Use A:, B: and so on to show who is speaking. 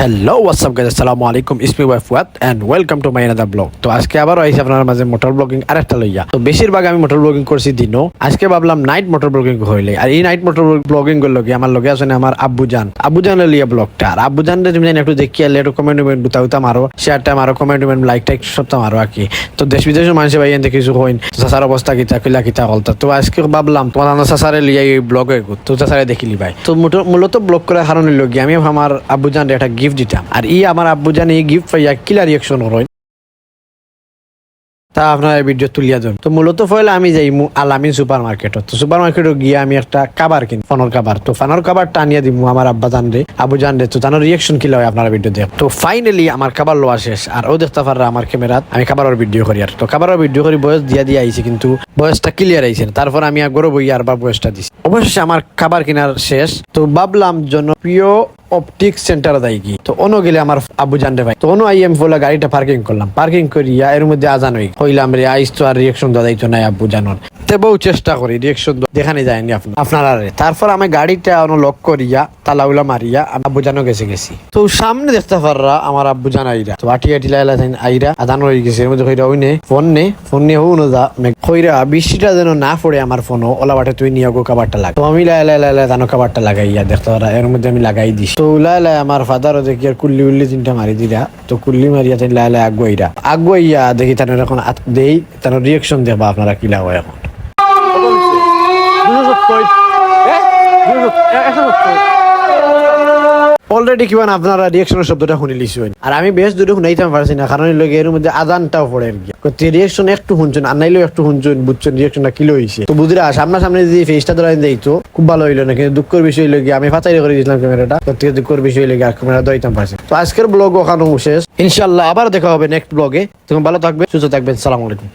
A: Hello WhatsApp guys, আসসালামু আলাইকুম। ইসমি ওয়াই Fuad and welcome to my another blog. তো আজকে আবার আইছি আপনার মাঝে মোটর ব্লগিং আরেকটা লইয়া। তো বেশিরভাগ আমি মোটর ব্লগিং করছি দিনও, আজকে ভাবলাম নাইট মোটর ব্লগিং হইলে। আর এই নাইট মোটর ব্লগিং করলো কি আমার লগে আসেন আমার আব্বুজান লিয়া ব্লগটা। আর আব্বুজানরে তুমি জানি একটু দেখি আলে একটু কমেন্ট বুতাউতা মারো, শেয়ারটা মারো, কমেন্ট লাইক টাইক সবটা মারো আর কি। তো দেশ বিদেশের মানুষের ভাই এনতে কিছু হইন চাচার অবস্থা কিতা কিলা কিতা হলতা। তো আজকে ভাবলাম তোমার চাচারে লিয়া এই ব্লগে তো চাচারে দেখিলি ভাই। তো মূলত ব্লগ করার কারণ হইল কি আমি আমার আব্বুজান একটা গিফট দিতাম। আর আমার আব্বুজান এই গিফট পাইয়া কিলা রিয়াকশন হয় তা আপনার ভিডিও তুলিয়া দেন। তো মূলত ফলে আমি যাই আলামিন সুপার মার্কেটত। তো সুপার মার্কেটে গিয়ে আমি একটা কাবার কিনি, ফোনের কাবার। তো ফোনের কাবার টানিয়া দিব আমার আব্বুজান রে। তো তার রিয়াকশন কিলা হয় আপনারা ভিডিও দেখ। তো ফাইনালি আমার কাবার লোয়া শেষ। আর ও দেখতে পাররা আমার ক্যামেরাত আমি কাবারের ভিডিও করি। আর তো কাবারের ভিডিও করি বয়স দিয়া আইছি, কিন্তু বয়সটা ক্লিয়ার আইছে। তারপর আমি গরো বই আর বয়সটা দিছি। অবশেষে আমার খাবার কেনার শেষ। তো ভাবলাম জনপ্রিয় অপটিক্স সেন্টার দেয় কি। তো অন্য গেলে আমার আব্বুজান রে ভাই। তো অন্য আই আমি বলে গাড়িটা পার্কিং করলাম। পার্কিং করিয়া এর মধ্যে আজান হইলাম রে আইস তো আর রিয়াকশন দাইতো নাই আব্বুজানর। তে বহু চেষ্টা করি রিয়াকশন দেখানি যায়নি আপনারা। তারপর আমি গাড়িটা লক করিয়া তালাউলা মারিয়া আব্বুজানও গেছি। তো সামনে দেখতে পাররা আমার আব্বুজান আইরা। তো আটি লাইলা আইরা আদান হয়ে গেছে। এর মধ্যে কইরা ওইনে ফোন নিয়ে হো না যা কইরা বৃষ্টিটা যেন না পড়ে আমার ফোনও ওলা বাটে তুই নিয়ে গো কাবারটা লাগ। তো আমি লাইলা জানো কাবারটা লাগাইয়া দেখতে পারা। এর মধ্যে আমি লাগাই দিছি। তো লাইলা আমার ফাদারও দেখি আর কুল্লি তিনটা মারি দিলা। তো কুল্লি মারিয়া তাই লাইলা আগুয়াইয়া দেখি তার এখন দেই তার রিয়াকশন দেখবা আপনারা কি লাগো এখন। অলরেডি কিমান আপনারা রিয়াকশনের শব্দটা শুনি লিছেন। আর আমি বেশ দূরে শুনাইতাম পারছি না, কারণ এর মধ্যে আদানটাও পড়ে আর কি। রিয়াকশন একটু শুনছেন আর নাইলেও একটু শুনছেন, বুঝছেন রিয়াকশনটা কি হয়েছে। তো বুঝরা সামনাসামনি যদি ফেসটা ধরাই দিত খুব ভালো হইলো না। কিন্তু দুঃখের বিষয় হইলো গিয়ে আমি ফাতাই করে দিয়েছিলাম ক্যামেরাটা। প্রত্যেকে দুঃখের বিষয় হইলো গিয়ে আর ক্যামেরা ধরাইতাম পারছি। তো আজকের ব্লগ ওখানে শেষ। ইনশাল্লাহ আবার দেখা হবে নেক্সট ব্লগে। তুমি ভালো থাকবে, সুস্থ থাকবেন। সালাম আলাইকুম।